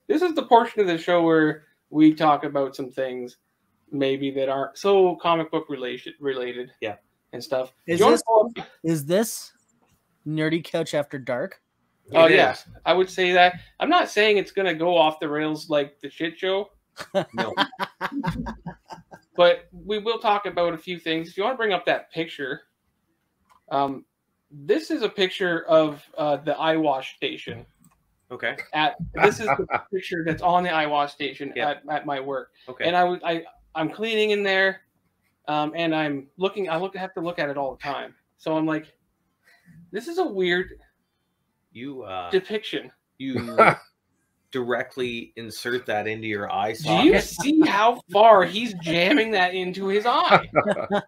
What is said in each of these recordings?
this is the portion of the show where we talk about some things maybe that aren't so comic book related. Yeah. And stuff. Is this Nerdy Couch After Dark? Oh, yeah. I would say that. I'm not saying it's going to go off the rails like the shit show. No. But we will talk about a few things. If you want to bring up that picture, this is a picture of the eye wash station. Okay. This is the picture that's on the eye wash station at my work. Okay. And I'm cleaning in there, and I'm looking. I have to look at it all the time. So I'm like, this is a weird depiction. You directly insert that into your eye socket. Do you see how far he's jamming that into his eye?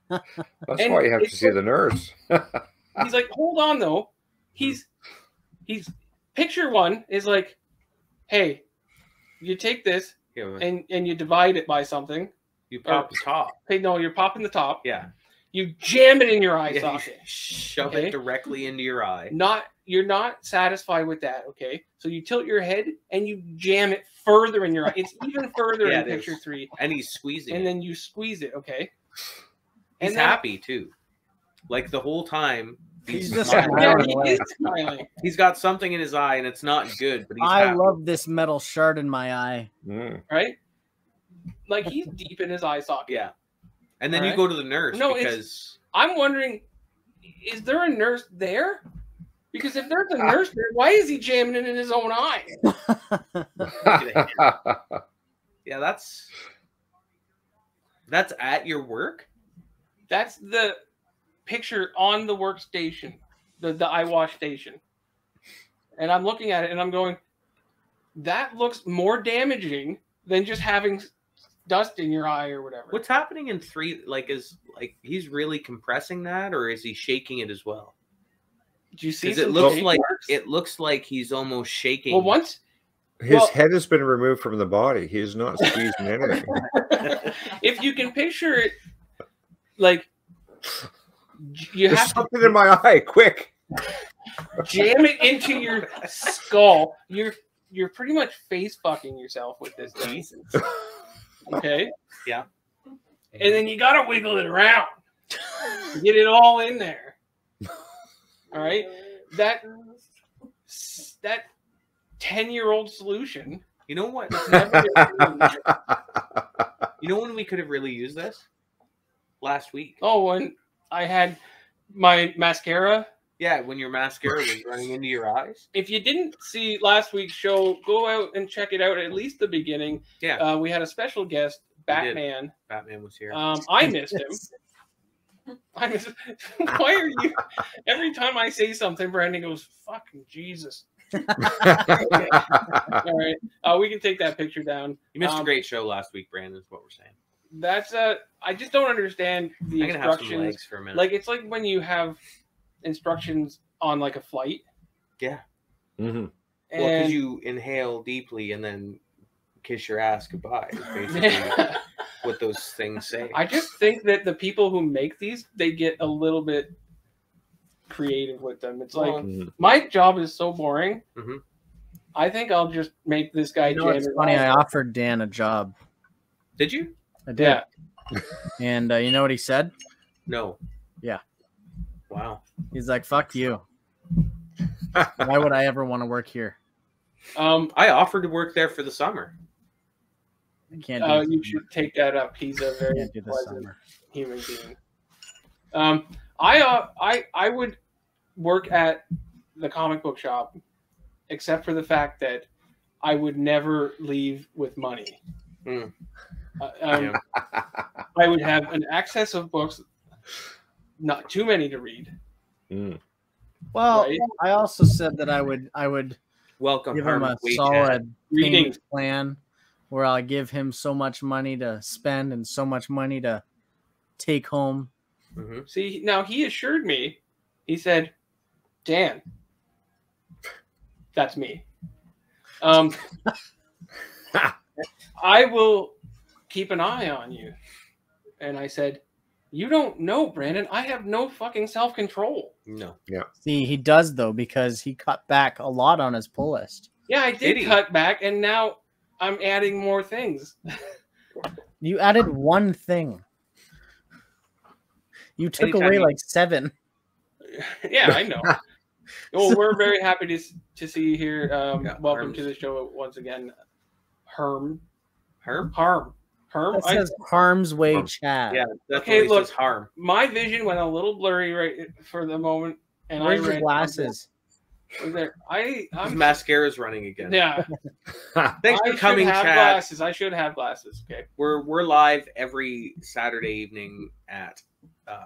That's why you have to see the nurse. He's like, hold on though. He's picture one is like, hey, you take this and you divide it by something. You pop the top. Hey, no, you're popping the top. Yeah. You jam it in your eye socket. Shove it directly into your eye. You're not satisfied with that, okay? So you tilt your head and you jam it further in your eye. It's even further in picture 3. And he's squeezing and then you squeeze it, okay? He's happy too. Like the whole time he's just smiling. He is smiling. He's got something in his eye and it's not good, but he's I happy. love this metal shard in my eye. Right? Like he's deep in his eye socket. Yeah. And then you go to the nurse because I'm wondering, is there a nurse there? Because if there's a nurse there, why is he jamming it in his own eye? Yeah, that's at your work? That's the picture on the workstation, the eye wash station. And I'm looking at it and I'm going, that looks more damaging than just having dust in your eye or whatever. What's happening in 3? Like, is he's really compressing that, or is he shaking it as well? Do you see? It looks like he's almost shaking. Well, once his head has been removed from the body, he is not squeezing anything. If you can picture it, like there's something in my eye. Quick, jam it into your skull. You're pretty much face fucking yourself with this thing. Okay. Yeah. And then you gotta wiggle it around. Get it all in there. All right. That 10-year-old solution. You know what? You know when we could have really used this? Last week. Oh, when I had my mascara. Yeah, when your mascara was running into your eyes. If you didn't see last week's show, go out and check it out, at least the beginning. Yeah. We had a special guest, Batman. Batman was here. I missed him. Why are you... Every time I say something, Brandon goes, fucking Jesus. Okay. All right. We can take that picture down. You missed a great show last week, Brandon, is what we're saying. That's I just don't understand the instructions. Have some legs for a minute. Like, it's like when you have instructions on like a flight. Yeah. Mm-hmm. Well, because you inhale deeply and then kiss your ass goodbye. Is basically what those things say. I just think that the people who make these, they get a little bit creative with them. It's like my job is so boring. Mm-hmm. I think I'll just make this guy. You know, it's funny. I offered Dan a job. Did you? I did. Yeah. And you know what he said? No. Yeah. Wow. He's like, "Fuck you." Why would I ever want to work here? I offered to work there for the summer. I can't do you should take that up. He's a very pleasant human being. I would work at the comic book shop, except for the fact that I would never leave with money. I would have an excess of books, not too many to read. Well, right? I also said that I would welcome give him a solid reading plan where I'll give him so much money to spend and so much money to take home. Mm-hmm. See, now he assured me, he said, Dan, that's me. I will keep an eye on you. And I said, you don't know, Brandon. I have no fucking self-control. No. Yeah. See, he does, though, because he cut back a lot on his pull list. Yeah, I did cut back, and now I'm adding more things. You added one thing. You took away like 7. Yeah, I know. Well, we're very happy to see you here. Welcome to the show once again, Harm. That says Harm's Way chat. Yeah, okay, look, Harm. My vision went a little blurry right for the moment, and where's your glasses? There, His mascara's running again. Yeah. Thanks for coming, chat. Glasses. I should have glasses. Okay. We're live every Saturday evening at 8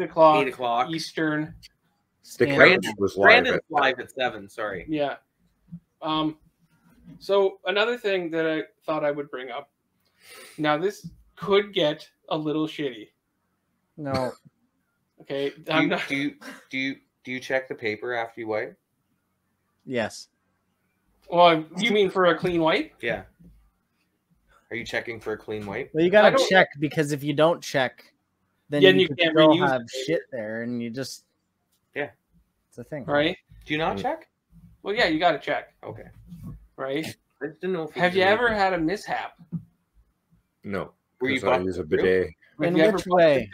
o'clock Eastern. Brandon's live at 7. Sorry. Yeah. So another thing that I thought I would bring up. Now this could get a little shitty. No. Okay. Do you check the paper after you wipe? Yes. Well, you mean for a clean wipe? Yeah. Are you checking for a clean wipe? Well, you gotta check, because if you don't check, then you can't still have shit there, and you just it's a thing, right? Do you not check? Well, yeah, you gotta check. Okay. Right. I just didn't know. Have you ever had a mishap? No. Where you use a bidet? In which way?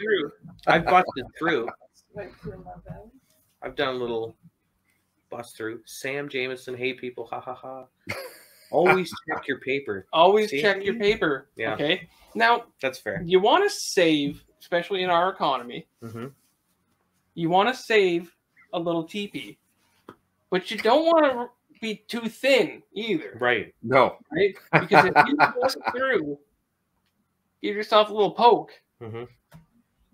I've busted through. I've done a little bust through. Sam Jameson, hey people, ha ha ha. Always check your paper. Always check your paper. Yeah. Okay. Now that's fair. You want to save, especially in our economy. Mm-hmm. You want to save a little teepee, but you don't want to be too thin either. Right. No. Right. Because if you push through, give yourself a little poke. Mm-hmm.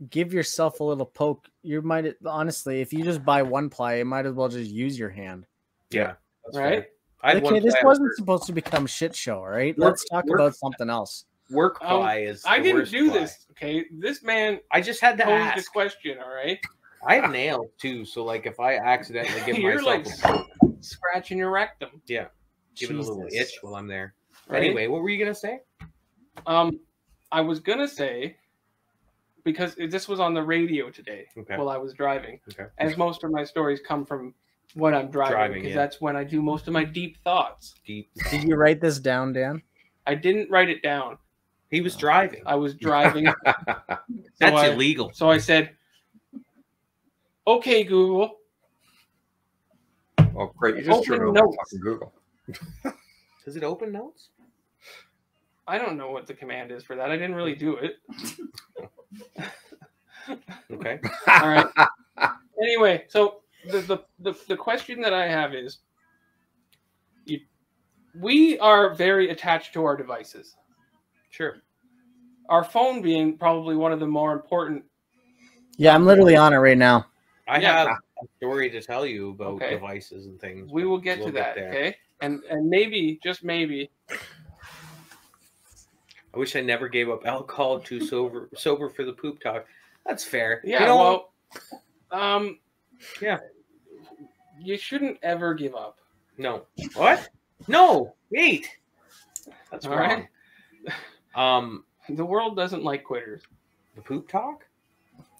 Give yourself a little poke. You might honestly, if you just buy one ply, you might as well just use your hand. Yeah. That's right. Okay, this wasn't supposed to become shit show, all right? Let's talk about something else. Work ply is. I didn't do this. Okay, this man. I just had to ask the question. All right. I have nails too, so like if I accidentally give you're myself like scratching your rectum. Yeah, giving a little itch while I'm there. Right? Anyway, what were you gonna say? I was gonna say, because this was on the radio today while I was driving. Okay. As most of my stories come from when I'm driving, because that's when I do most of my deep thoughts. Did you write this down, Dan? I didn't write it down. He was driving. I was driving. That's illegal. So I said, "Okay, Google." Oh, great! You just turned on fucking Google. Does it open notes? I don't know what the command is for that. I didn't really do it. Okay. All right. Anyway, so the question that I have is, we are very attached to our devices. Sure. Our phone being probably one of the more important. Yeah, I'm literally on it right now. I have a story to tell you about devices and things. We will get to that, okay? And maybe, just maybe. I wish I never gave up alcohol. Too sober for the poop talk. That's fair. Yeah, well, yeah. You shouldn't ever give up. No. What? No. Wait. That's all wrong. Right. The world doesn't like quitters. The poop talk?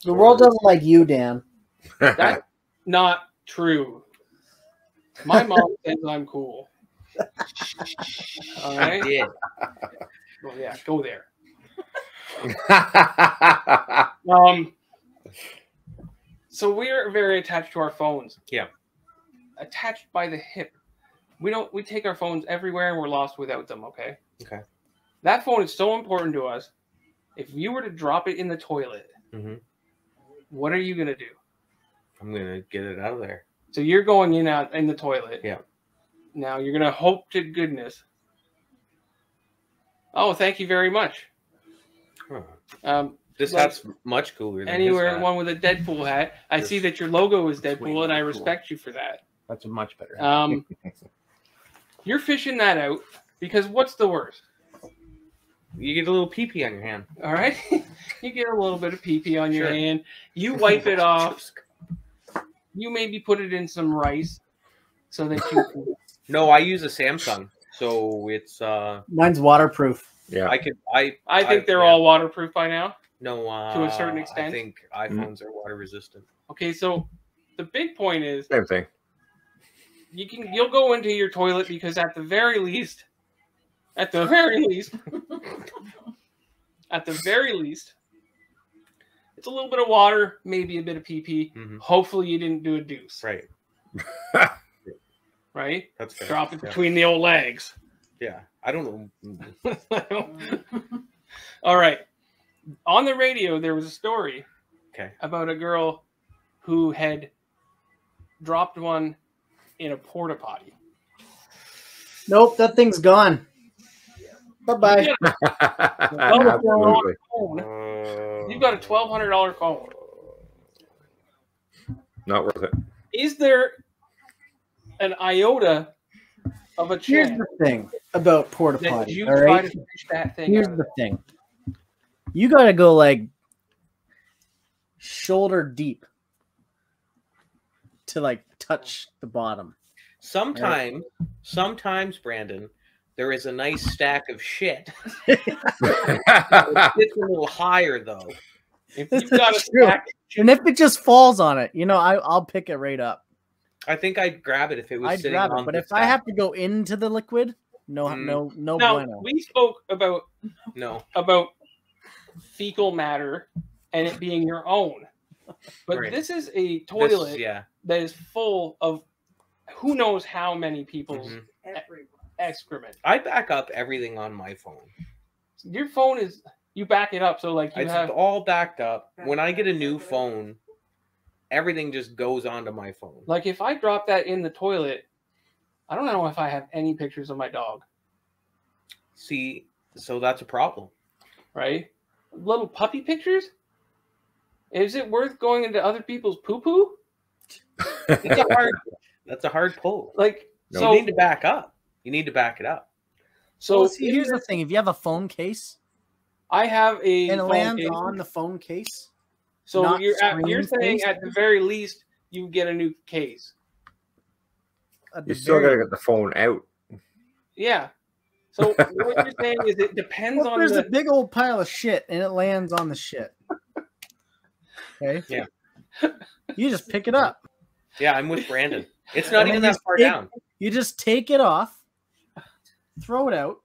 The world doesn't like you, Dan. That's not true. My mom says I'm cool. All right. I did. Well, yeah, go there. So we're very attached to our phones. Yeah. Attached by the hip. We take our phones everywhere and we're lost without them, okay? Okay. That phone is so important to us. If you were to drop it in the toilet, what are you going to do? I'm going to get it out of there. So you're going in the toilet. Yeah. Now you're going to hope to goodness. Oh, thank you very much. Huh. This hat's much cooler than anywhere one with a Deadpool hat. I see that your logo is Deadpool, and I respect you for that. That's a much better hat. You're fishing that out because what's the worst? You get a little pee-pee on your hand. All right? You get a little bit of pee-pee on your hand. You wipe it off. You maybe put it in some rice so that you can... No, I use a Samsung, so it's... Mine's waterproof. Yeah. I think they're all waterproof by now. No, to a certain extent. I think iPhones are water resistant. Okay, so the big point is... Same thing. you'll go into your toilet because at the very least, it's a little bit of water, maybe a bit of pee. Hopefully you didn't do a deuce. Right. Right? That's fair. Drop it between the old legs. Yeah. I don't know. All right. On the radio, there was a story about a girl who had dropped one in a porta potty. Nope, that thing's gone. Bye-bye. You've got a $1,200 phone. Not worth it. Is there an iota of a chance? Here's the thing about porta potty. You all try right? to fish that thing. Here's the thing. You got to go like shoulder deep to like touch the bottom. Sometimes, Brandon, there is a nice stack of shit. It's a little higher though. If you've got a stack, and if it just falls on it, I'll pick it right up. I think I'd grab it if it was sitting on the but if stack. I have to go into the liquid, no now, bueno. we spoke about fecal matter and it being your own. But this is a toilet that is full of who knows how many people's excrement. I back up everything on my phone. Your phone is, you back it up, so like you have all backed up. When I get a new phone, everything just goes onto my phone. Like if I drop that in the toilet, I don't know if I have any pictures of my dog. See, so that's a problem. Right? Little puppy pictures? Is it worth going into other people's poo-poo? That's a hard pull. Like, so you need to back up. You need to back it up. So here's the thing: if you have a phone case, I have and it lands on the phone case. So you're saying at the very least you get a new case. You still gotta get the phone out. Yeah. So what you're saying is it depends on. There's a big old pile of shit and it lands on the shit. Okay. Yeah. You just pick it up. Yeah, I'm with Brandon. It's not even that far down. You just take it off, throw it out,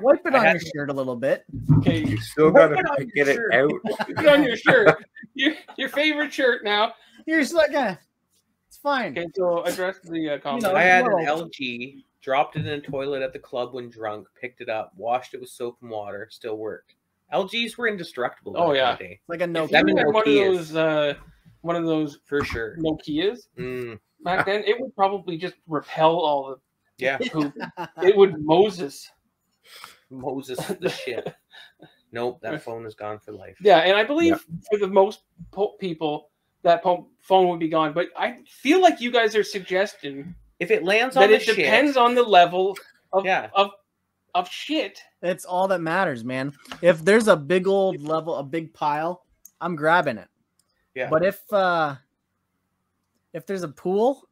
wipe it on your shirt a little bit. Okay, you still gotta get it out. Put on your shirt. Your favorite shirt now. You're just like, it's fine. Okay, so address the comment. I had an LG, dropped it in a toilet at the club when drunk, picked it up, washed it with soap and water, still worked. LGs were indestructible. Oh yeah, day. Like a Nokia. One of those for sure Nokias. Back then, it would probably just repel all the poop. It would Moses the shit. Nope, that phone is gone for life. Yeah, and I believe for the most people that phone would be gone. But I feel like you guys are suggesting if it lands on that it depends on the level of shit. It's all that matters, man. If there's a big old level, a big pile, I'm grabbing it. Yeah. But if there's a pool,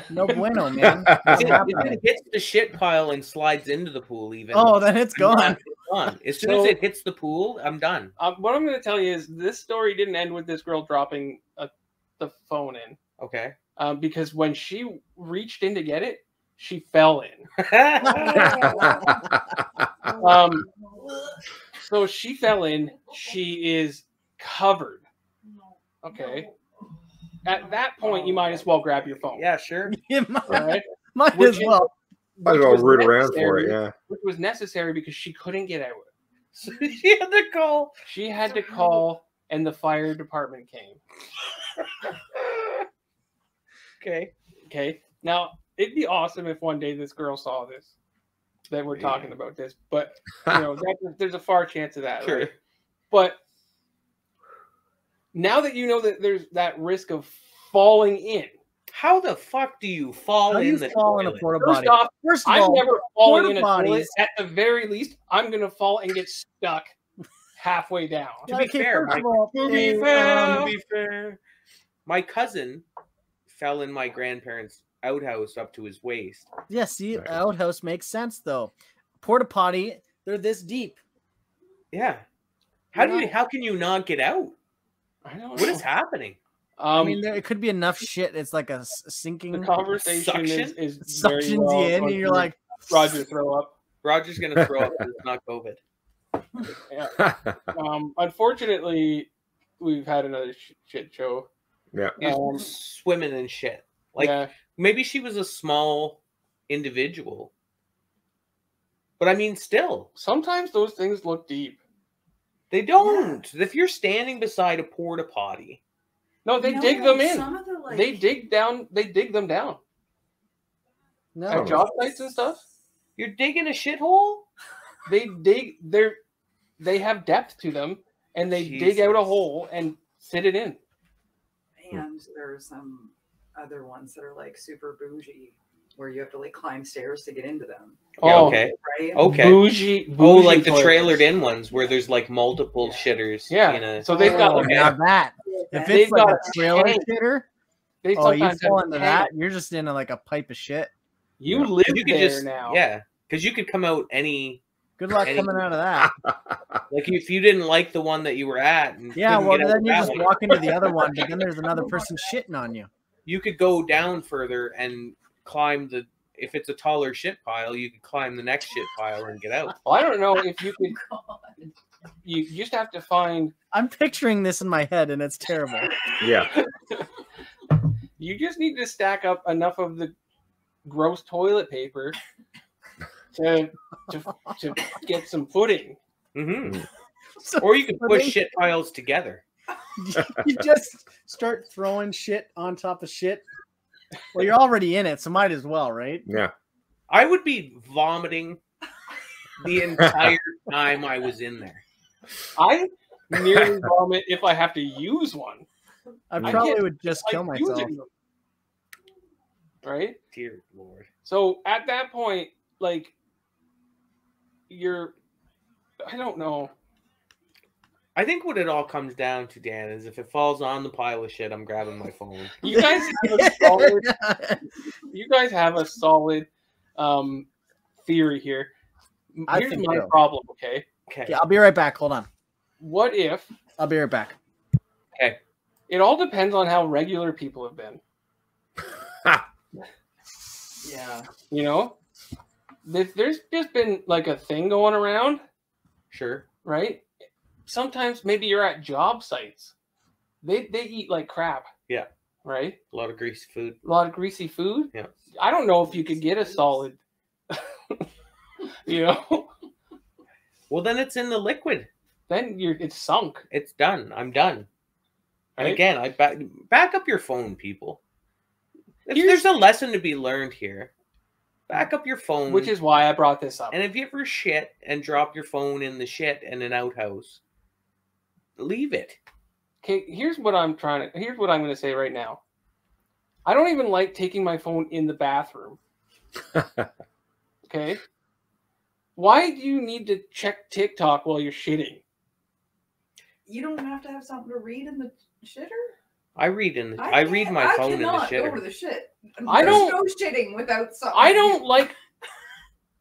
no bueno, man. If it hits the shit pile and slides into the pool, even then it's gone. It's gone. As soon as it hits the pool, I'm done. What I'm going to tell you is this story didn't end with this girl dropping the phone in. Okay. Because when she reached in to get it, she fell in. So she fell in. She is covered. Okay. At that point, you might as well grab your phone. Yeah, sure. Might as well. Might as well root around for it, yeah. Which was necessary because she couldn't get out. So she had to call. She had to call, and the fire department came. Okay. Now, it'd be awesome if one day this girl saw this, that we're talking about this. But, there's a far chance of that, sure. Right? But now that you know that there's that risk of falling in. How the fuck do you fall in the toilet? First off, I'm never falling in a toilet. At the very least, I'm going to fall and get stuck halfway down. To be fair, my cousin fell in my grandparents' outhouse up to his waist. Yeah, see, outhouse makes sense, though. Porta potty, they're this deep. Yeah. How can you not get out? I don't know. What is happening? I mean, it could be enough shit. It's like a sinking. The conversation is very suctions well you in, and you're like, Roger, throw up. Roger's gonna throw up. It's not COVID. Yeah. Unfortunately, we've had another shit show. Yeah. Swimming in shit. Like maybe she was a small individual, but I mean, still, sometimes those things look deep. They don't. If you're standing beside a porta potty. No, they dig them in. They dig down. They dig them down. No. At job sites and stuff. You're digging a shithole? They dig. They have depth to them, and they dig out a hole and fit it in. And there's some other ones that are like super bougie, where you have to like climb stairs to get into them. Oh, okay. Right? Okay. Bougie like the toilets. trailered in ones where there's like multiple shitters. Yeah. So they've got like that. If it's like a trailer shitter, you fall into that, you're just in like a pipe of shit. You live there just, now. Yeah. Because you could come out any. Good luck coming out of that. Like if you didn't like the one that you were at. And well, then you just walk into the other one, but then there's another person shitting on you. You could go down further and climb the. If it's a taller shit pile, you could climb the next shit pile and get out. Well, I don't know if you could. You just have to find. I'm picturing this in my head, and it's terrible. Yeah. You just need to stack up enough of the gross toilet paper to get some footing. Mm-hmm. Or you could push shit piles together. You just start throwing shit on top of shit. Well, you're already in it, so might as well, right? Yeah. I would be vomiting the entire time I was in there. I nearly vomit if I have to use one. I probably would just kill myself. Right? Dear Lord. So at that point, like, I don't know. I think what it all comes down to, Dan, is if it falls on the pile of shit, I'm grabbing my phone. You guys have a solid theory here. Here's my problem, okay? Yeah, I'll be right back. Hold on. What if... I'll be right back. Okay. It all depends on how regular people have been. Yeah. You know? If there's just been like a thing going around. Sure. Right? Sometimes maybe you're at job sites. They eat like crap. Yeah. Right? A lot of greasy food. A lot of greasy food? Yeah. I don't know if you could get a solid, you know? Well, then it's in the liquid. Then it's sunk. It's done. I'm done. Right? And again, I back up your phone, people. There's a lesson to be learned here. Back up your phone. Which is why I brought this up. And if you ever shit and drop your phone in the shit in an outhouse, leave it. Okay, here's what I'm going to say right now. I don't even like taking my phone in the bathroom. Okay? Why do you need to check TikTok while you're shitting? You don't have to have something to read in the shitter? I read my phone in the shitter. Go to the shit. I don't go shitting without something. I don't like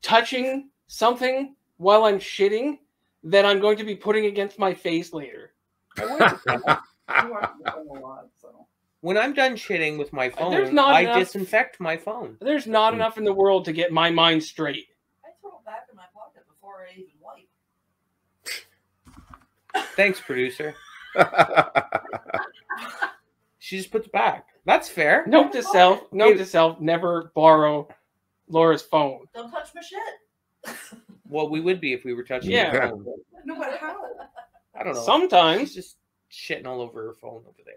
touching something while I'm shitting that I'm going to be putting against my face later. When I'm done shitting with my phone, I disinfect my phone. There's not enough in the world to get my mind straight. I throw it back in my pocket before I even wipe. Thanks, producer. She just puts it back. That's fair. Note to self, never borrow Laura's phone. Don't touch my shit. Well, we would be if we were touching her phone. No, but how? I don't know. Sometimes. She's just shitting all over her phone over there.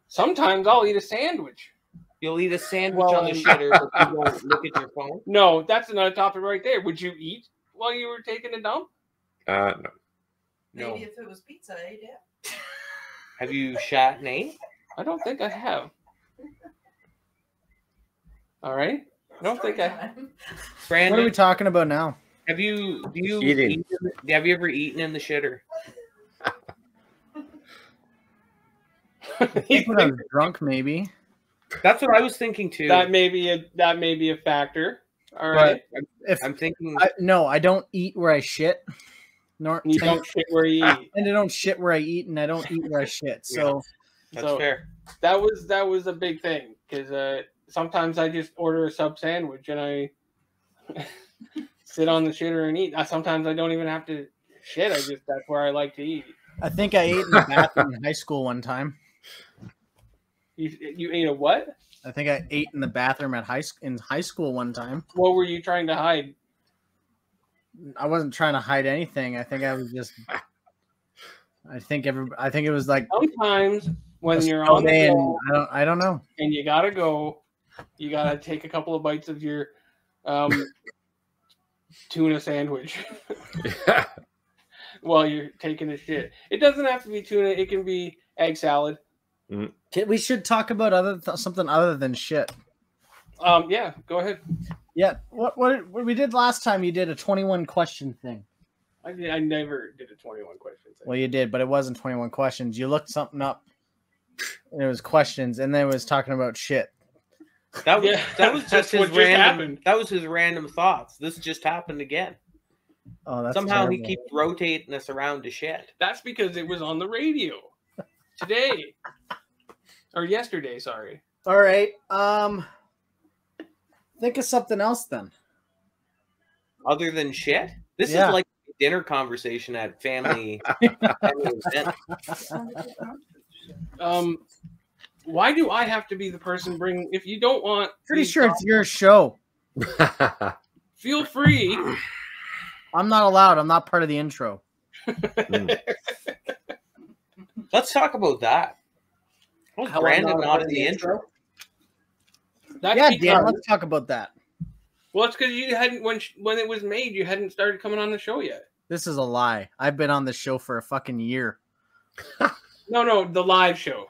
Sometimes I'll eat a sandwich. You'll eat a sandwich on the shitter, but you won't look at your phone? No, that's another topic right there. Would you eat while you were taking a dump? No. Maybe if it was pizza, yeah. Have you shat and ate? I don't think I have. All right. I don't think I have. Brandon, what are we talking about now? Have you eating? Have you ever eaten in the shitter? When I was drunk, maybe. That's what I was thinking too. That may be a factor. All right. But I'm thinking. No, I don't eat where I shit. You don't shit where you eat. And I don't shit where I eat, and I don't eat where I shit. So That's fair. That was a big thing because sometimes I just order a sub sandwich and I sit on the shitter and eat. Sometimes I don't even have to shit. That's where I like to eat. I think I ate in the bathroom in high school one time. You ate a what? I think I ate in the bathroom at high school one time. What were you trying to hide? I wasn't trying to hide anything. I think I was just. I think it was like sometimes when you're on the go, I don't know. And you gotta go. You gotta take a couple of bites of your tuna sandwich while you're taking a shit. It doesn't have to be tuna. It can be egg salad. We should talk about something other than shit. Yeah, go ahead. Yeah, what we did last time? You did a 21 question thing. I never did a 21 question thing. Well, you did, but it wasn't 21 questions. You looked something up. And it was questions, and then it was talking about shit. That was just his random. That was his random thoughts. This just happened again. Oh, that's somehow terrible. He keeps rotating us around to shit. That's because it was on the radio today or yesterday. Sorry. All right. Think of something else then. Other than shit, this is like a dinner conversation at family event. Why do I have to be the person bringing? If you don't want, pretty sure it's your show. Feel free. I'm not allowed. I'm not part of the intro. Let's talk about that. Was Brandon not in the intro? Dan, let's talk about that. Well, it's because you hadn't when it was made, you hadn't started coming on the show yet. This is a lie. I've been on the show for a fucking year. No, the live show.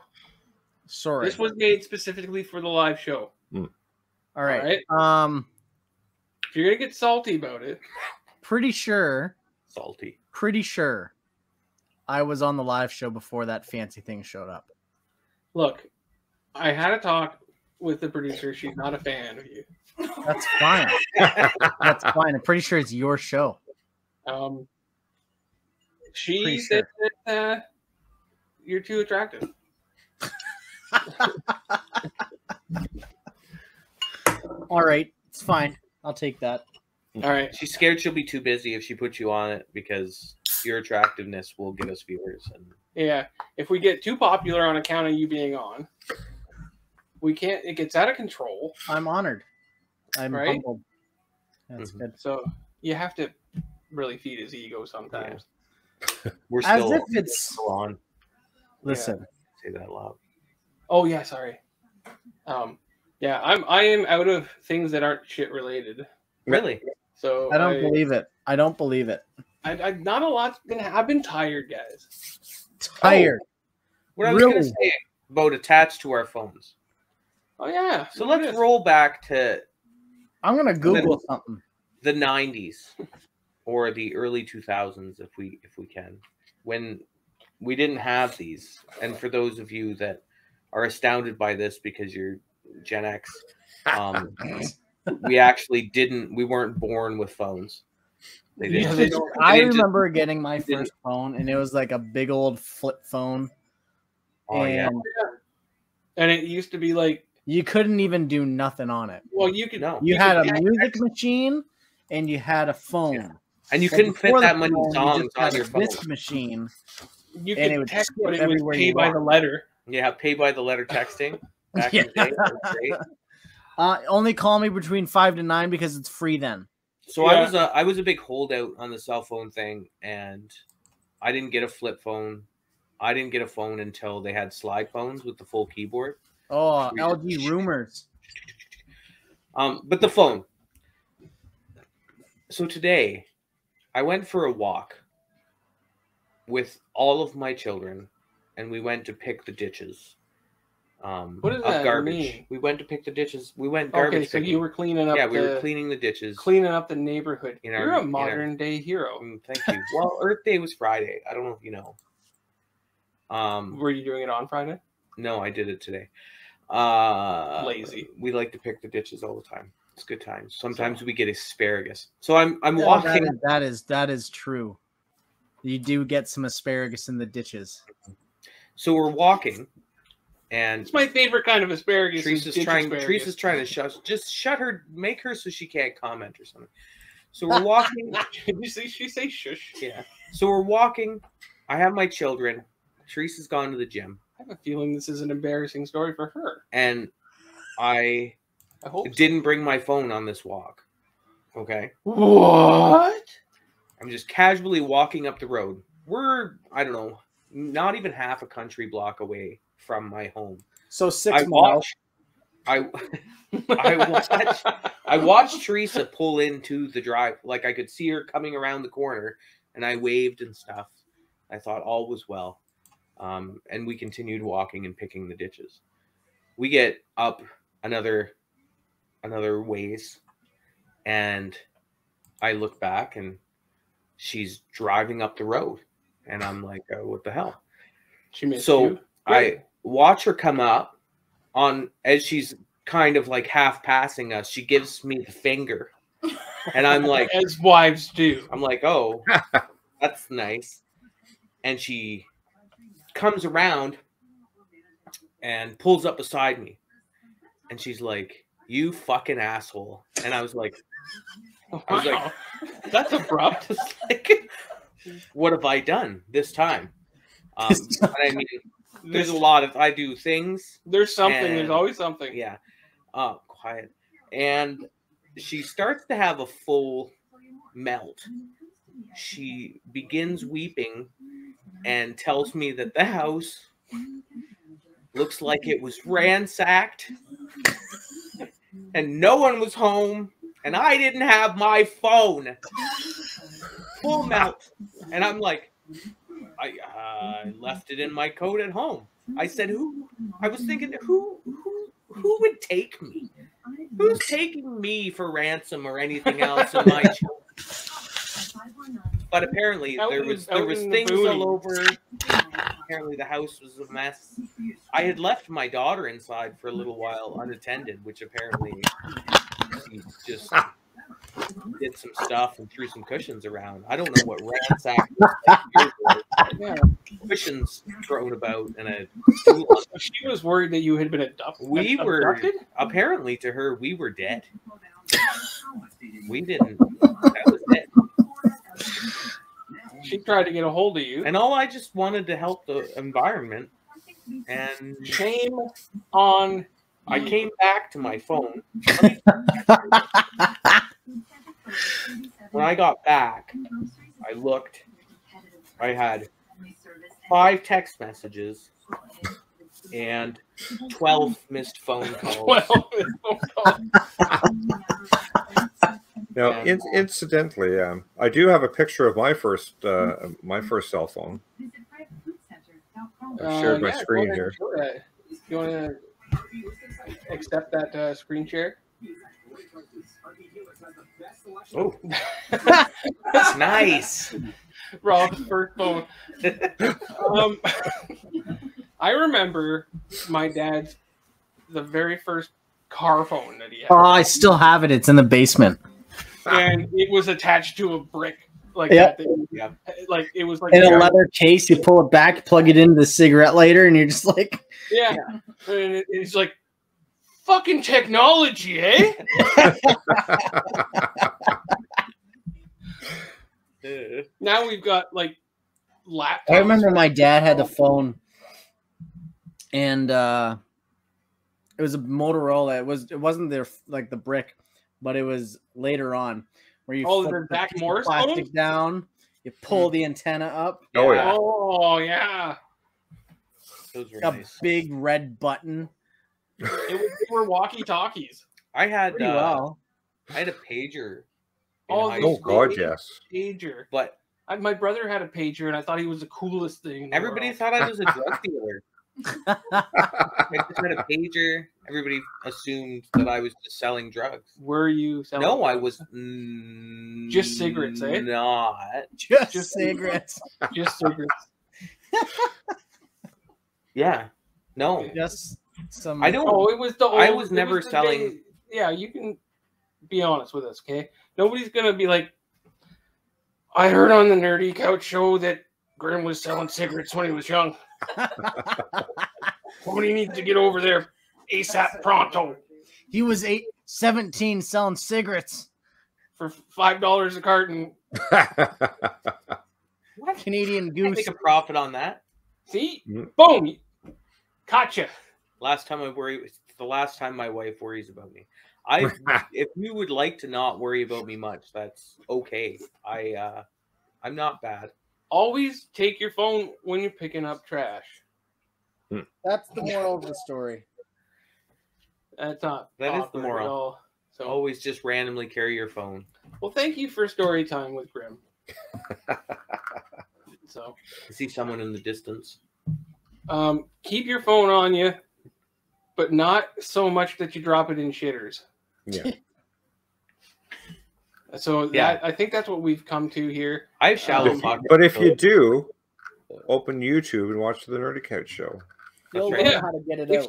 Sorry. This was made specifically for the live show. All right. If you're gonna get salty about it, pretty sure I was on the live show before that fancy thing showed up. Look, I had a talk with the producer. She's not a fan of you. That's fine. That's fine. I'm pretty sure it's your show. She said that you're too attractive. All right, it's fine. I'll take that. All right. She's scared she'll be too busy if she puts you on it because your attractiveness will get us viewers. And yeah, if we get too popular on account of you being on, we can't. It gets out of control. I'm honored. I'm humbled. That's good. So you have to really feed his ego sometimes. Yeah. We're still, as if it's still on. Listen, say that loud. Oh yeah, sorry. Yeah, I am out of things that aren't shit related. Really? So I don't believe it. I don't believe it. I not a lot's been. I've been tired, guys. Tired. What I was going to say about attached to our phones. Oh yeah. So let's roll back to. I'm gonna Google something. The 90s or the early 2000s, if we can, when we didn't have these. And for those of you that are astounded by this because you're Gen X, we actually didn't. We weren't born with phones. They didn't. I remember getting my first phone, and it was like a big old flip phone. Oh yeah. And it used to be like you couldn't even do nothing on it. Well, you could. No. You had a music machine, and you had a phone. Yeah. And you couldn't fit that many songs on your phone. Disc machine. You could text, but it was pay by the letter. Yeah, pay by the letter texting. Back in the day, that was great. Only call me between 5 to 9 because it's free then. So yeah. I was a big holdout on the cell phone thing, and I didn't get a flip phone. I didn't get a phone until they had slide phones with the full keyboard. Oh, LG rumors. But the phone. So today, I went for a walk with all of my children, and we went to pick the ditches. What does that garbage. mean? We went to pick the ditches. We went garbage. Okay, so you were cleaning up. Yeah, we were cleaning the ditches, cleaning up the neighborhood. You're a modern day hero. Thank you. Well, Earth Day was Friday. I don't know if you know. Were you doing it on Friday? No, I did it today. Lazy. We like to pick the ditches all the time. It's good times. Sometimes we get asparagus. So I'm walking. That is true. You do get some asparagus in the ditches. So we're walking, And it's my favorite kind of asparagus. Teresa's trying to shut her, make her so she can't comment or something. So we're walking. Did you see she say shush? Yeah. So we're walking. I have my children. Teresa's gone to the gym. I have a feeling this is an embarrassing story for her. And I didn't bring my phone on this walk. Okay. What? I'm just casually walking up the road. We're, I don't know, not even half a country block away from my home. So 6 miles. I watched Teresa pull into the drive. Like, I could see her coming around the corner, and I waved and stuff. I thought all was well. And we continued walking and picking the ditches. We get up another ways, and I look back, and she's driving up the road, and I'm like, oh, what the hell? She missed you. I watch her come up as she's kind of like half passing us. She gives me the finger, and I'm like, as wives do. I'm like, oh, that's nice. And she comes around and pulls up beside me, and she's like, you fucking asshole. And I was like, Wow. That's abrupt. Like, what have I done this time? I mean, there's a lot of, I do things. There's something. There's always something. Yeah. Quiet. And she starts to have a full melt. She begins weeping and tells me that the house looks like it was ransacked and no one was home. And I didn't have my phone. Full melt. And I'm like, I left it in my coat at home. I said, I was thinking, who would take me? Who's taking me for ransom or anything else in my children? But apparently there was things all over. Apparently the house was a mess. I had left my daughter inside for a little while unattended, which apparently he just did some stuff and threw some cushions around. I don't know what ransack. Yeah, cushions thrown about in a. She was worried that you had been abducted. We were apparently to her. We were dead. We didn't. That was it. She tried to get a hold of you, and I just wanted to help the environment. And shame on. I came back to my phone. When I got back, I looked. I had 5 text messages and 12 missed phone calls. 12 missed phone calls. Now, incidentally, I do have a picture of my first cell phone. I've shared my screen here. You want to accept that screen share? Oh, that's nice. Rob's first phone. I remember my dad's the very first car phone that he had. Oh, I still have it. It's in the basement. And it was attached to a brick. Like yep. Yeah. Like it was like in a leather case. You pull it back, plug it into the cigarette lighter, and you're just like, yeah. And it's like fucking technology, eh? Now we've got like laptops. I remember my dad had the phone, and it was a Motorola. It wasn't their like the brick, but it was later on where you the back Morse plastic phone? Down, you pull the antenna up. Oh yeah. Oh yeah. Those were a nice. Big red button. They were walkie-talkies. I had well. I had a pager. Oh God, yes. Pager. But my brother had a pager, and I thought he was the coolest thing. Everybody thought I was a drug dealer. I just had a pager. Everybody assumed that I was just selling drugs. Were you selling? No, drugs? I was just cigarettes, eh? Not just cigarettes. Just cigarettes. Yeah. No. Just some. I don't. Oh, it was the. Old, I was never selling. Day. Yeah, you can be honest with us, okay? Nobody's gonna be like, I heard on the Nerdy Couch show that Grim was selling cigarettes when he was young. Somebody needs to get over there ASAP pronto He was 17 selling cigarettes. for $5 a carton. What? Canadian Can't Goose. make a profit on that. See? Mm. Boom. Gotcha. The last time my wife worries about me. If you would like to not worry about me much, that's okay. I'm not bad. Always take your phone when you're picking up trash. That's the moral of the story. That's not. That is the awkward moral. At all. So, Always just randomly carry your phone. well, thank you for story time with Grim. So, I see someone in the distance. keep your phone on you, but not so much that you drop it in shitters. Yeah. So Yeah. I think that's what we've come to here. I have shallow pockets. But if you do, open YouTube and watch the Nerdy Couch show. You'll right. learn Yeah. how to get it out.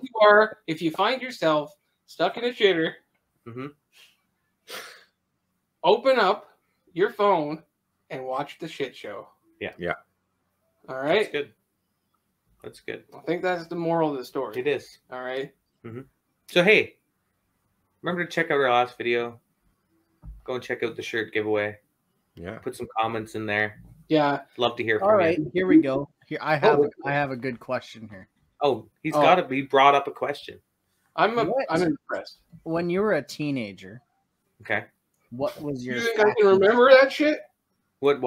If you find yourself stuck in a shitter, Mhm. open up your phone and watch the shit show. Yeah. Yeah. All That's right. good. That's good. I think that's the moral of the story. It is. All right. So hey, remember to check out our last video. Go and check out the shirt giveaway. Yeah. Put some comments in there. Yeah. Love to hear from All right, you. here we go. Here I have a good question here. Oh, he's got to be brought up a question. I'm What? impressed. When you were a teenager, Okay. what was your You think I can remember that shit? What?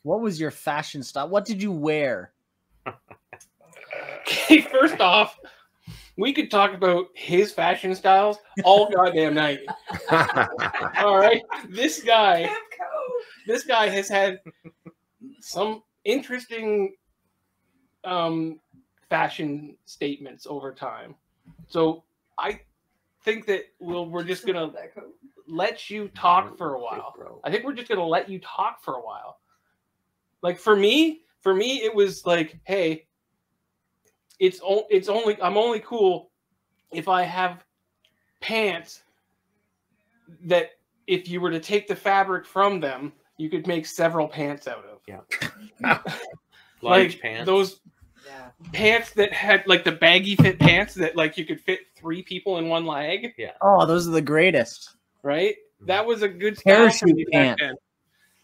what was your fashion style? What did you wear? Okay, first off, we could talk about his fashion styles all goddamn night. All right, this guy has had some interesting fashion statements over time. So I think that we're just gonna let you talk for a while. I think we're just gonna let you talk for a while. Like for me, it was like, hey, I'm only cool if I have pants that if you were to take the fabric from them, you could make several pants out of. Yeah. Like pants. those pants that had like the baggy fit pants that like you could fit 3 people in one leg. Yeah. Oh, those are the greatest. Right? That was a good style for me Parachute back pants. then.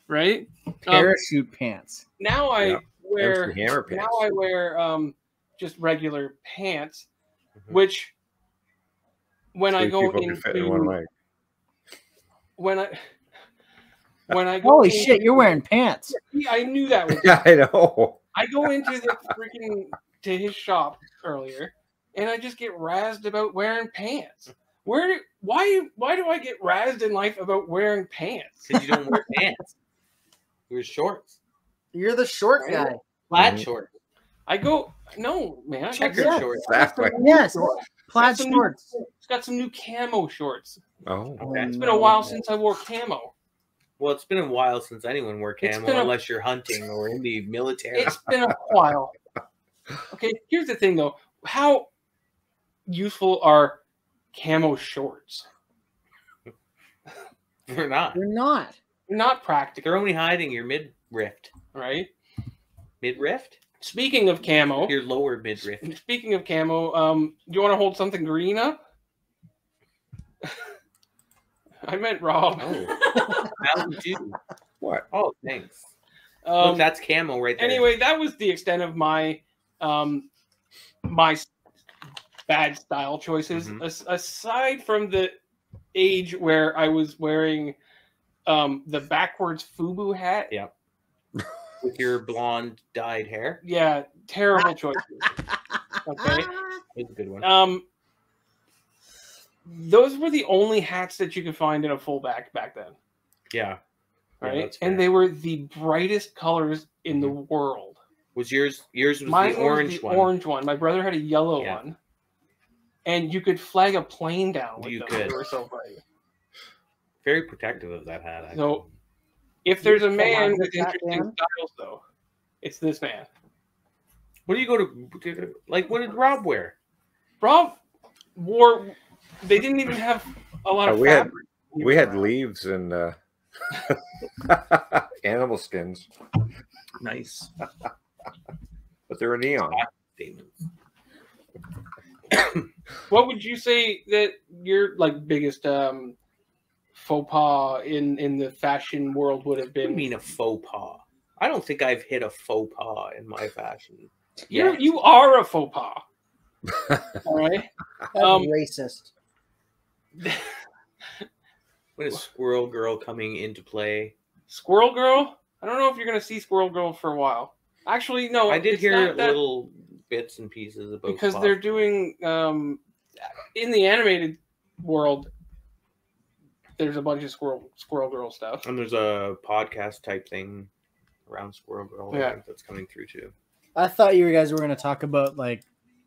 Right? Parachute pants. Now I Yeah. wear MC Hammer pants. now I wear just regular pants, which when I 3 go people can fit in one into leg. when I go Holy into- shit, you're wearing pants. Yeah, I knew that was. Yeah, I know. I go into the freaking to his shop earlier, and I just get razzed about wearing pants. Why do I get razzed in life about wearing pants? Because you don't wear pants. You wear shorts. You're the short guy. Plaid shorts. I go, no, man. I Checkered Yeah. shorts. Exactly. Yes. Got Plaid some shorts. It's got some new camo shorts. Oh. Okay. It's been a while since I wore camo. Well, it's been a while since anyone wore It's camo been a- unless you're hunting or in the military. It's been a while. Okay, here's the thing though. How useful are camo shorts? They're not. You're not. They're not practical, They're only hiding your mid-rift. right? Mid-rift? Speaking of camo, Your lower mid-rift. Speaking of camo, do you want to hold something green up? I meant Rob. Oh. Mountain Dew. What? Oh, thanks. Look, Um, that's camo right there. anyway, that was the extent of my my bad style choices. Mhm. Aside from the age where I was wearing the backwards FUBU hat. Yeah. With your blonde dyed hair. Yeah, terrible choices. Okay. That's a good one. Those were the only hats that you could find in a full back then. Yeah. Right, that's fair. and they were the brightest colors in the world. Was yours was Mine the orange was the one. orange one. My brother had a yellow Yeah. one, and you could flag a plane down with You them. could. They were so bright. Very protective of that hat. Actually. So, if there's a You man still with have that interesting hat, styles, though, it's this man. What do you go to? Like, what did Rob wear? Rob wore. They didn't even have a lot of we had- fabric. We had leaves and animal skins, Nice but they were neon. statements. What would you say that your like biggest faux pas in the fashion world would have What do you been? mean a faux pas? I don't think I've hit a faux pas in my fashion. You are a faux pas. All right. That's racist. When is Squirrel Girl coming into play? Squirrel Girl? I don't know if you're going to see Squirrel Girl for a while. Actually, no. I did it's hear not that, little bits and pieces about because Bob. they're doing in the animated world. There's a bunch of Squirrel Girl stuff, And there's a podcast type thing around Squirrel Girl I think that's coming through too. I thought you guys were going to talk about like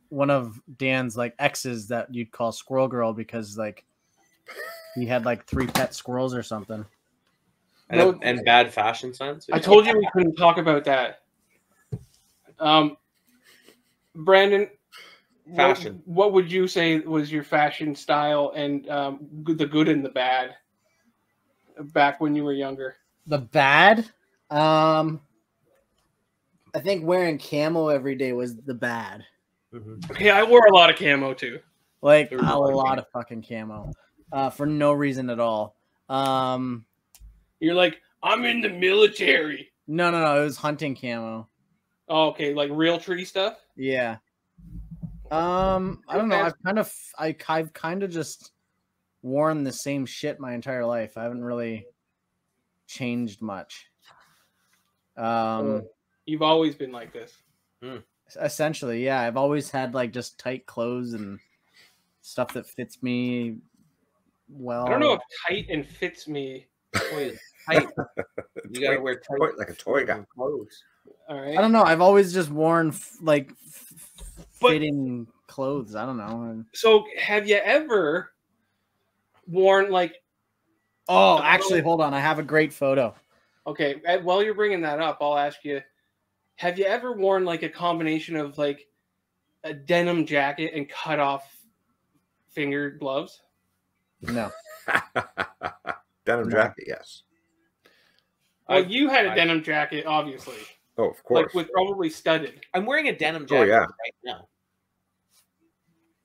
one of Dan's like exes that you'd call Squirrel Girl because like he had like 3 pet squirrels or something. And bad fashion sense. I told you we couldn't talk about that. Brandon, Fashion. What would you say was your fashion style and the good and the bad back when you were younger? The bad? I think wearing camo every day was the bad. Mm-hmm. Okay, I wore a lot of camo too. Like There was a a lot of lot of fucking camo. For no reason at all. You're like, I'm in the military. No. It was hunting camo. Oh, okay, like real tree stuff. Yeah. I don't know. I've kind of just worn the same shit my entire life. I haven't really changed much. You've always been like this. Essentially, yeah. I've always had like just tight clothes and stuff that fits me well. I don't know if tight and fits me. Wait, tight. You gotta wear tight like a toy guy. clothes. All right. I don't know. I've always just worn fitting clothes. I don't know. So, have you ever worn like? Oh, actually, hold on. I have a great photo. Okay, while you're bringing that up, I'll ask you: have you ever worn like a combination of like a denim jacket and cut off fingered gloves? No. Denim jacket, yes. Well, you had a denim jacket, obviously. Oh, of course. Like with probably studded. I'm wearing a denim jacket right now.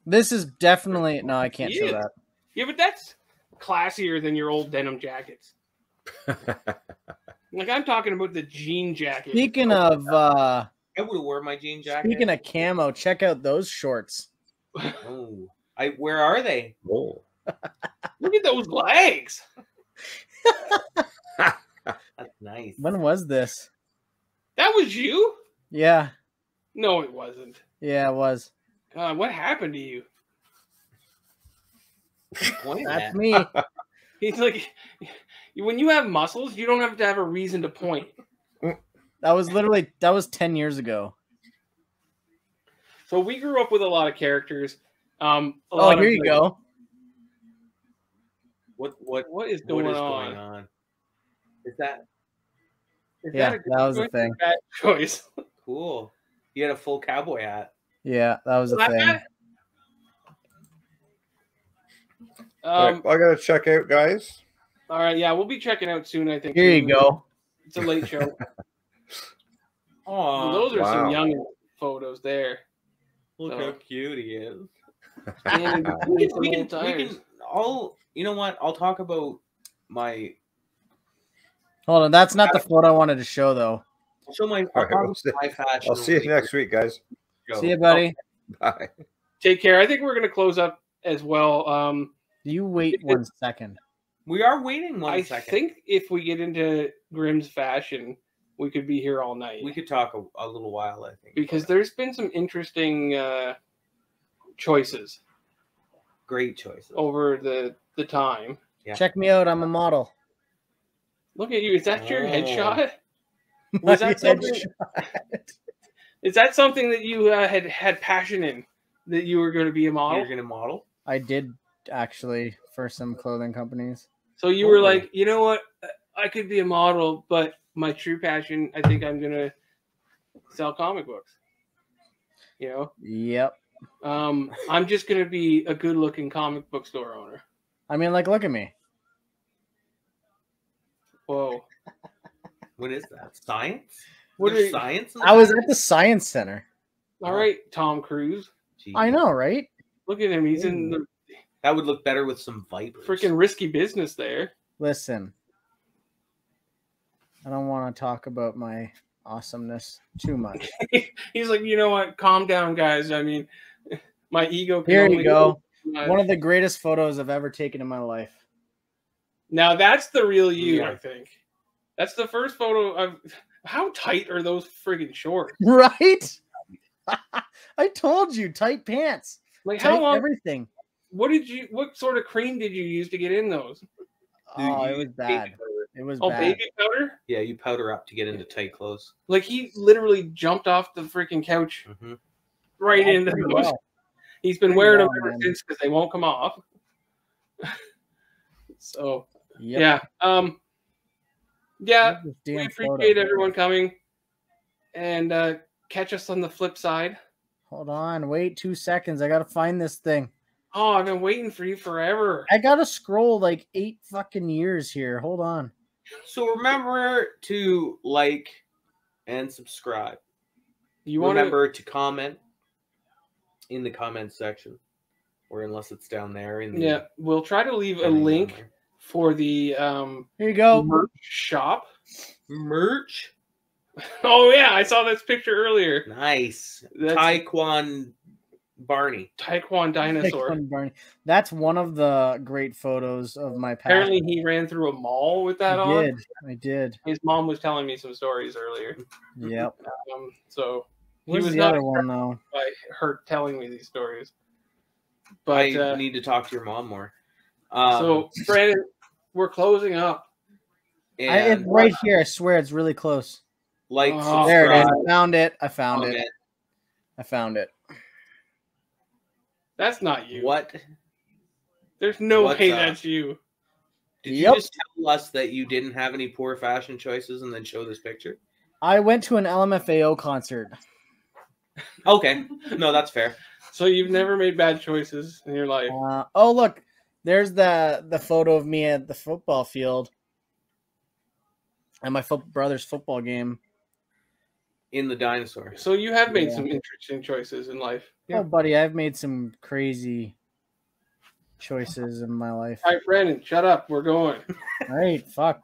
This is definitely no. I can't show that. Yeah, but that's classier than your old denim jackets. Like I'm talking about the jean jacket. Speaking of, I would have worn my jean jacket. speaking of camo, check out those shorts. Oh, where are they? Oh. Look at those legs. That's nice. When was this? That was you? Yeah, No, it wasn't. yeah, it was. God, what happened to you? That's me. He's like, when you have muscles, you don't have to have a reason to point. That was 10 years ago. So we grew up with a lot of characters. Oh, here you go. What is going on? Is that Yeah, that was a thing. Bad choice. cool? You had a full cowboy hat. Yeah, that was a That thing. bad? Right, I gotta check out, guys. All right, yeah, we'll be checking out soon. I think. Here you go. It's a late show. Oh, Those are some wow. young photos there. look So- how cute he is. And We some old can tires. you know what? I'll talk about my. Hold on, that's not the photo I wanted to show though. I'll show my. All right, I'll we'll see. my fashion. I'll see you next week, guys. Show. See you, buddy. Bye. Take care. I think we're going to close up as well. You wait 1 second. We are waiting one I second. think if we get into Grimm's fashion, we could be here all night. We could talk a little while. I think Because there's been some interesting choices great choices. over the time. Yeah. Check me out. I'm a model. Look at you. Is that your Oh. headshot? My Was that something? headshot. Is that something that you had passion in? That you were going to be a model? You're gonna model. I did actually for some clothing companies. So you were Oh. like, you know what? I could be a model, but my true passion, I think I'm going to sell comic books. You know? Yep. I'm just going to be a good-looking comic book store owner. I mean, like, look at me. Whoa. What is that? Science? What There's are you- science? In I was that? at the science center. All right, Tom Cruise. Jeez. I know, right? Look at him. He's in the That would look better with some vipers. freaking risky business there. Listen, I don't want to talk about my awesomeness too much. He's like, you know what? Calm down, guys. I mean, my ego can Here only you go. go. One of the greatest photos I've ever taken in my life. Now that's the real you, Yeah. I think. That's the first photo of how tight are those friggin' shorts? Right? I told you, tight pants. Like Tight how long? everything. What sort of cream did you use to get in those? Oh, You it was use bad. baby powder. It was Oh, bad. baby powder? Yeah, you powder up to get into tight clothes. Like he literally jumped off the freaking couch Mm-hmm. right Yeah, into pretty those. well. He's been Pretty wearing well, them ever man. since because they won't come off. So Yep. yeah, yeah. This We damn appreciate photo. everyone coming, and catch us on the flip side. Hold on, wait 2 seconds. I gotta find this thing. Oh, I've been waiting for you forever. I gotta scroll like 8 fucking years here. Hold on. So remember to like and subscribe. You want to? Remember to comment in the comments section, or unless it's down there in the Yeah, we'll try to leave a down link there. for the Here you go. merch shop. merch. Oh yeah, I saw this picture earlier. Nice. That's Taekwon Barney. Taekwon dinosaur. Taekwon Barney. That's one of the great photos of my past. Apparently, he ran through a mall with that on. I did. His mom was telling me some stories earlier. Yep. So he Where's was the not other one though? by her telling me these stories. I But need to talk to your mom more. so Brandon, we're closing up. and It's right here. I swear it's really close. like, Oh, subscribe, There it is. I found it. I found comment. it. I found it. That's not you. What? There's no What's way up? that's you. Did Yep. you just tell us that you didn't have any poor fashion choices and then show this picture? I went to an LMFAO concert. Okay. No, that's fair. So you've never made bad choices in your life. Oh look, there's the photo of me at the football field at my brother's football game. In the dinosaur. So you have made Yeah. some interesting choices in life. Yeah. Oh, buddy, I've made some crazy choices in my life. All right, Brandon, shut up. We're going. All right, fuck.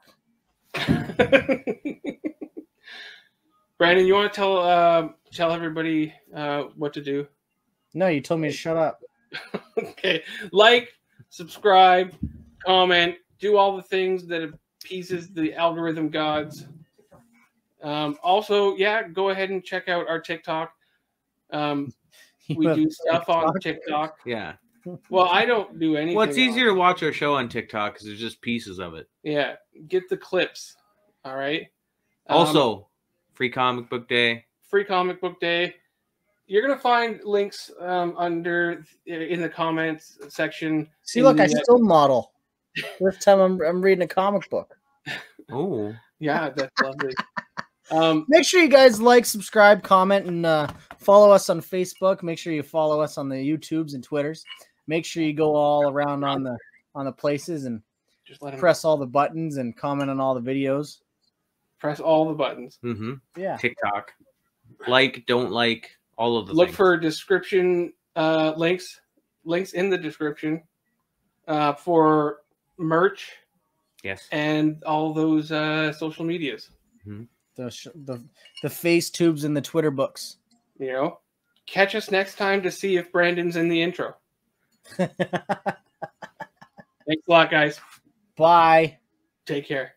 Brandon, you want to tell everybody what to do? No, you told me to shut up. Okay, like, subscribe, comment, do all the things that appeases the algorithm gods. Also, yeah, go ahead and check out our TikTok. We do stuff on TikTok. Yeah. Well, I don't do anything. Well, it's on- easier to watch our show on TikTok because there's just pieces of it. Yeah, get the clips. All right. Also, free comic book day. Free comic book day. You're gonna find links under in the comments section. See, in look, I the, still model. First time I'm reading a comic book. Oh. Yeah, that's lovely. Make sure you guys like, subscribe, comment, and follow us on Facebook. Make sure you follow us on the YouTubes and Twitters. Make sure you go all around on the places and Just let him press all the buttons and comment on all the videos. press all the buttons. Mm-hmm. Yeah. TikTok. Like, don't like, all of the Look things. for description links in the description for merch Yes. and all those social medias. The face tubes and the Twitter books. You know, catch us next time to see if Brandon's in the intro. Thanks a lot, guys. Bye. Take care.